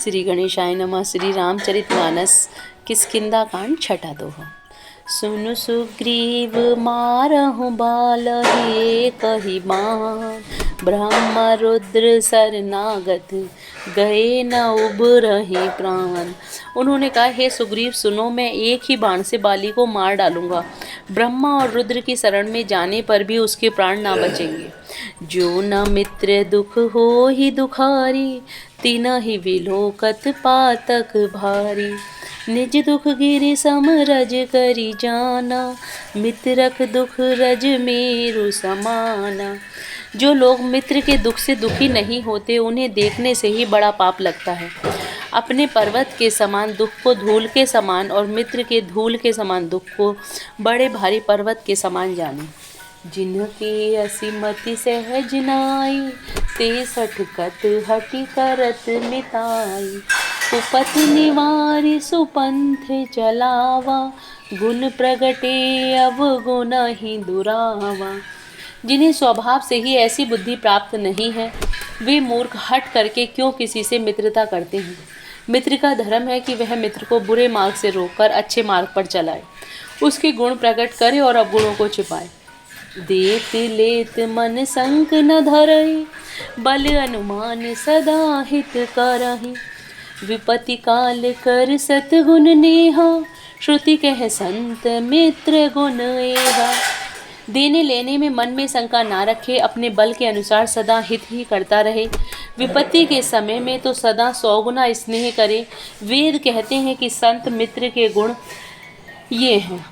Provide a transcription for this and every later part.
श्री गणेशाय नमः। श्री रामचरितमानस किष्किंधा कांड छठा दोहा। सुनु सुग्रीव मारहु बाल हे कहि बाण, ब्रह्म रुद्र शरणागत गए न उबरहि प्राण। उन्होंने कहा, हे सुग्रीव सुनो, मैं एक ही बाण से बाली को मार डालूंगा। ब्रह्मा और रुद्र की शरण में जाने पर भी उसके प्राण ना बचेंगे। जो न मित्र दुख हो ही दुखारी, तिनहि विलोकत पातक भारी। निज दुख गिरि सम रज करि जाना, मित्रक दुख रज मेरु समाना। जो लोग मित्र के दुख से दुखी नहीं होते, उन्हें देखने से ही बड़ा पाप लगता है। अपने पर्वत के समान दुख को धूल के समान और मित्र के धूल के समान दुख को बड़े भारी पर्वत के समान जाने। जिनके असीमति सहज नाई, ते सठकत हटि करत मिताई। कुपथ निवारि सुपंथ चलावा, गुण प्रगटे अवगुण ही दुरावा। जिन्हें स्वभाव से ही ऐसी बुद्धि प्राप्त नहीं है, वे मूर्ख हट करके क्यों किसी से मित्रता करते हैं। मित्र का धर्म है कि वह मित्र को बुरे मार्ग से रोककर अच्छे मार्ग पर चलाए, उसके गुण प्रकट करे और अवगुणों को छिपाए। देत लेत मन संक न धरहि, बल अनुमान सदा हित करहि। विपत्ति काल कर सतगुण नेहा, श्रुति कह संत मित्र गुण एहा। देने लेने में मन में शंका ना रखे, अपने बल के अनुसार सदा हित ही करता रहे। विपत्ति के समय में तो सदा 100 गुना स्नेह करे। वेद कहते हैं कि संत मित्र के गुण ये हैं।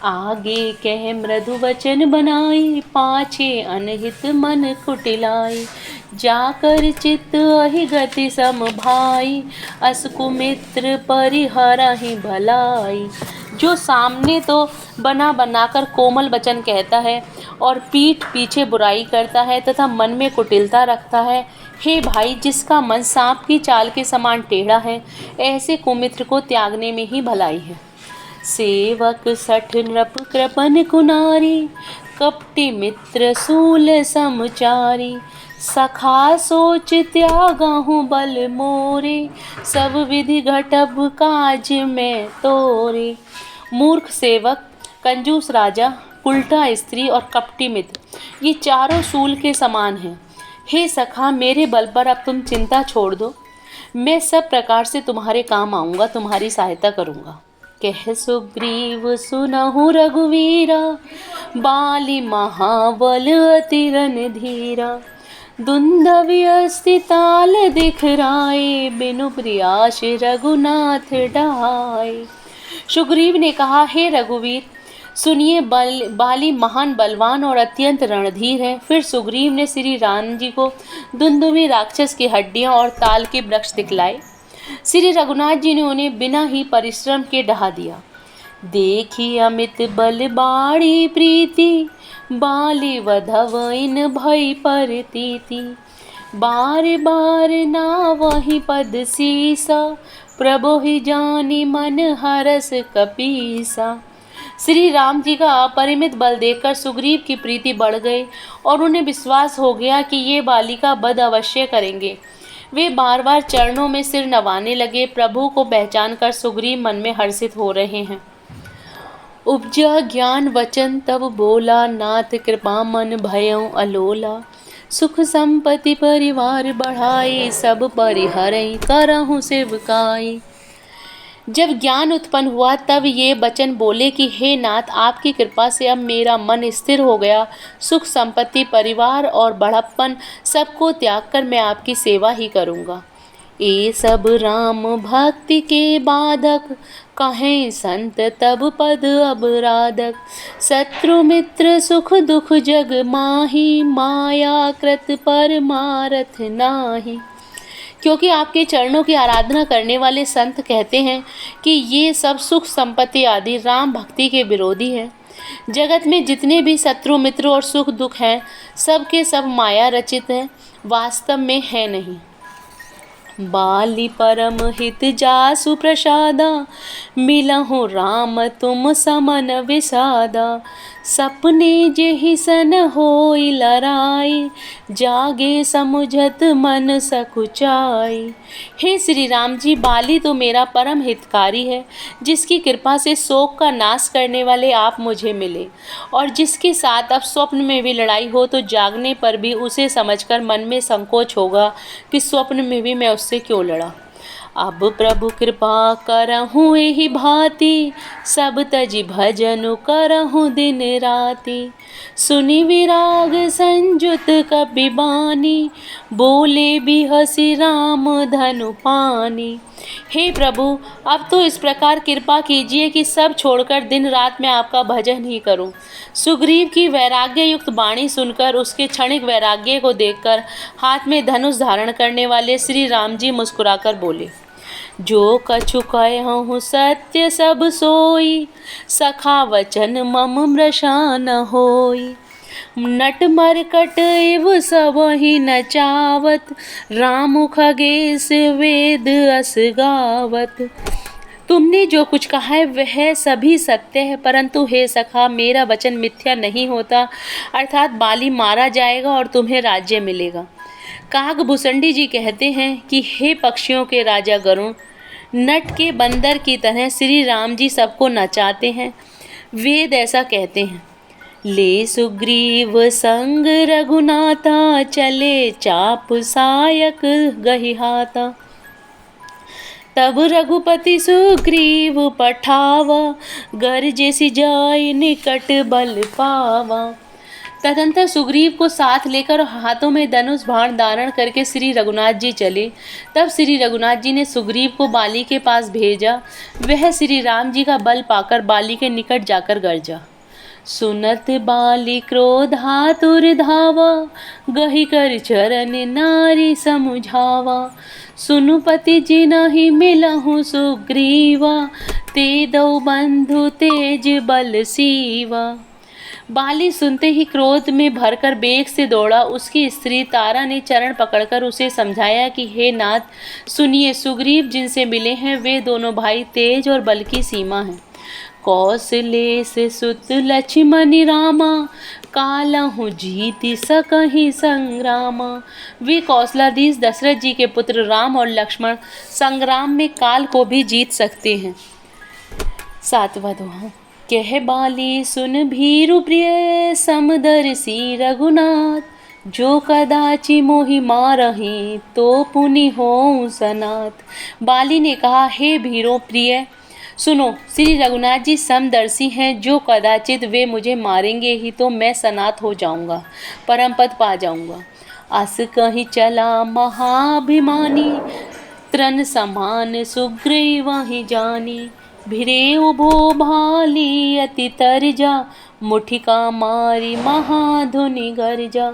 आगे कह मृदु वचन बनाई, पाछे अनहित मन कुटिलाई। जाकर चित्त अहि गति सम भाई, अस कुमित्र परिहरहि भलाई। जो सामने तो बना बनाकर कोमल वचन कहता है और पीठ पीछे बुराई करता है तथा मन में कुटिलता रखता है, हे भाई, जिसका मन सांप की चाल के समान टेढ़ा है, ऐसे कुमित्र को त्यागने में ही भलाई है। सेवक सठ नृप कृपन कुनारी, कपटी मित्र सूल समचारी। सखा सोच त्यागहु बल मोरे, सब विधि घटब काज में तोरे। मूर्ख सेवक, कंजूस राजा, उल्टा स्त्री और कपटी मित्र, ये चारों सूल के समान हैं। हे सखा, मेरे बल पर अब तुम चिंता छोड़ दो। मैं सब प्रकार से तुम्हारे काम आऊँगा, तुम्हारी सहायता करूँगा। कह सुग्रीव सुनहु रघुवीरा, बाली महाबल अति रणधीरा। दुंदवी अस्ति ताल दिखराए, बिनु प्रयास रघुनाथ डहाए। सुग्रीव ने कहा, हे रघुवीर सुनिए, बाली महान बलवान और अत्यंत रणधीर है। फिर सुग्रीव ने श्री राम जी को दुंदुभी राक्षस की हड्डियां और ताल के वृक्ष दिखलाए। श्री रघुनाथ जी ने उन्हें बिना ही परिश्रम के ढहा दिया। देखी अमित बल बाड़ी प्रीति, बाली वधव इन भय परतीति। बार बार ना वही पद सीसा, प्रभु ही जानी मन हरस कपीसा। श्री राम जी का अपरिमित बल देखकर सुग्रीव की प्रीति बढ़ गई और उन्हें विश्वास हो गया कि ये बालिका वध अवश्य करेंगे। वे बार बार चरणों में सिर नवाने लगे। प्रभु को पहचान कर सुग्रीव मन में हर्षित हो रहे हैं। उपजा ज्ञान वचन तब बोला, नाथ कृपा मन भयउ अलोला। सुख संपत्ति परिवार बढ़ाई, सब परिहरइ करहु सेवकाई। जब ज्ञान उत्पन्न हुआ तब ये वचन बोले कि हे नाथ, आपकी कृपा से अब मेरा मन स्थिर हो गया। सुख संपत्ति, परिवार और बढ़प्पन सबको त्याग कर मैं आपकी सेवा ही करूँगा। ये सब राम भक्ति के बाधक, कहें संत तब पद अपराधक। शत्रु मित्र सुख दुख जग माही, माया कृत परमारथ नाही। क्योंकि आपके चरणों की आराधना करने वाले संत कहते हैं कि ये सब सुख संपत्ति आदि राम भक्ति के विरोधी हैं। जगत में जितने भी शत्रु मित्र और सुख दुख हैं, सब के सब माया रचित हैं, वास्तव में है नहीं। बाली परम हित जासु प्रसादा, मिलहु राम तुम समन विषादा। सपने जेहि सन होई लराई, जागे समुझत मन सकुचाई। हे श्री राम जी, बाली तो मेरा परम हितकारी है, जिसकी कृपा से शोक का नाश करने वाले आप मुझे मिले, और जिसके साथ अब स्वप्न में भी लड़ाई हो तो जागने पर भी उसे समझकर मन में संकोच होगा कि स्वप्न में भी मैं उससे क्यों लड़ा। अब प्रभु कृपा करहूँ एहि भांति, सब तजि भजनु करहूँ दिन राति। सुनि विराग संजुत कपि बानी, बोले बिहसि राम धनु पानी। हे प्रभु, अब तो इस प्रकार कृपा कीजिए कि सब छोड़कर दिन रात मैं आपका भजन ही करूं। सुग्रीव की वैराग्य युक्त वाणी सुनकर, उसके क्षणिक वैराग्य को देखकर हाथ में धनुष धारण करने वाले श्री राम जी मुस्कुराकर बोले, जो कछु कहूँ सत्य सब सोई, सखा वचन मम मृषा न होई। नट मरकट एव सब ही नचावत, राम खगेश वेद अस गावत। तुमने जो कुछ कहा है वह सभी सत्य है, परंतु हे सखा, मेरा वचन मिथ्या नहीं होता, अर्थात बाली मारा जाएगा और तुम्हें राज्य मिलेगा। काकभूषणी जी कहते हैं कि हे पक्षियों के राजा गरुण, नट के बंदर की तरह श्री राम जी सबको नचाते हैं। वेद ऐसा कहते हैं, ले सुग्रीव संग रघुनाथा, चले चाप सायक गहिहाता। तब रघुपति सुग्रीव पठावा, गरजेसि जाय निकट बल पावा। तदंतर सुग्रीव को साथ लेकर हाथों में धनुष बाण धारण करके श्री रघुनाथ जी चले। तब श्री रघुनाथ जी ने सुग्रीव को बाली के पास भेजा। वह श्री राम जी का बल पाकर बाली के निकट जाकर गरजा। सुनत बाली क्रोधातुर धावा, गहि कर चरण नारी समुझावा। सुनु पति जिनहि मिलहु सुग्रीवा, ते दो बंधु तेज बल सीवा। बाली सुनते ही क्रोध में भरकर बेग से दौड़ा। उसकी स्त्री तारा ने चरण पकड़कर उसे समझाया कि हे नाथ, सुनिए, सुग्रीव जिनसे मिले हैं वे दोनों भाई तेज और बल की सीमा हैं। कौशलेश सुत लक्ष्मण रामा, कालहु जीति सकहि संग्रामा। वे कौशलाधीश दशरथ जी के पुत्र राम और लक्ष्मण संग्राम में काल को भी जीत सकते हैं। 7वां दोहा। कह बाली सुन भीरु प्रिय, समदर्शी रघुनाथ, जो कदाचि मोहि मारहि, तो पुनि होऊँ सनाथ। बाली ने कहा, हे भीरो प्रिय सुनो, श्री रघुनाथ जी समदर्शी हैं, जो कदाचित वे मुझे मारेंगे ही तो मैं सनाथ हो जाऊंगा, परम पद पा जाऊंगा। अस कहीं चला महाभिमानी, तृण समान सुग्रीव ही जानी। भिरे उभो भाली अति तरजा, मुठिका मारी महाधुनि गर्जा।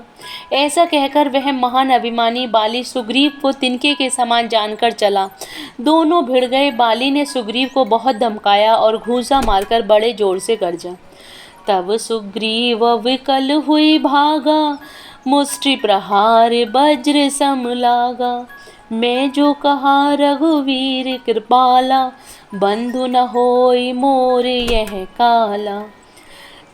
ऐसा कहकर वह महान अभिमानी बाली सुग्रीव को तिनके के समान जानकर चला। दोनों भिड़ गए। बाली ने सुग्रीव को बहुत धमकाया और घूंसा मारकर बड़े जोर से गर्जा। तब सुग्रीव विकल हुई भागा, मुष्टि प्रहार वज्र सम लागा। मैं जो कहा रघुवीर कृपाला, बंधु न होई मोर यह काला।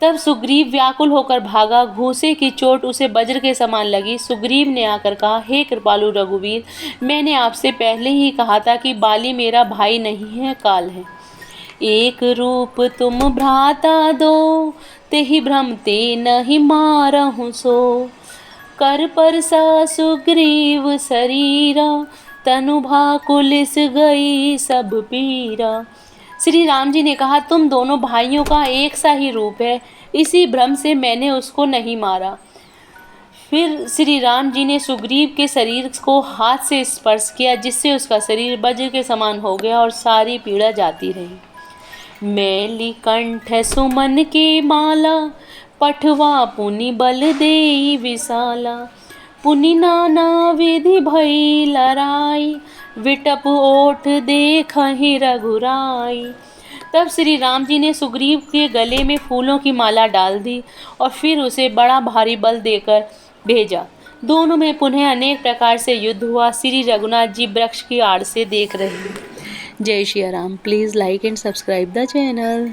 तब सुग्रीव व्याकुल होकर भागा। घूंसे की चोट उसे वज्र के समान लगी। सुग्रीव ने आकर कहा, हे कृपालु रघुवीर, मैंने आपसे पहले ही कहा था कि बाली मेरा भाई नहीं है, काल है। एक रूप तुम भ्राता दो, तेहि भ्रम ते नहीं मारहु सो। कर परसा सुग्रीव शरीरा, तनु भाकुलिस गई सब पीरा। श्री राम जी ने कहा, तुम दोनों भाइयों का एक सा ही रूप है, इसी भ्रम से मैंने उसको नहीं मारा। फिर श्री राम जी ने सुग्रीव के शरीर को हाथ से स्पर्श किया, जिससे उसका शरीर वज्र के समान हो गया और सारी पीड़ा जाती रही। मैली कंठ सुमन के माला, पठवा पुनि बल देई विशाला। पुनि नाना विधि भई लड़ाई, विटप ओठ देखहि रघुराई। तब श्री राम जी ने सुग्रीव के गले में फूलों की माला डाल दी और फिर उसे बड़ा भारी बल देकर भेजा। दोनों में पुनः अनेक प्रकार से युद्ध हुआ। श्री रघुनाथ जी वृक्ष की आड़ से देख रहे हैं। जय Shri Ram. Please like and subscribe the channel.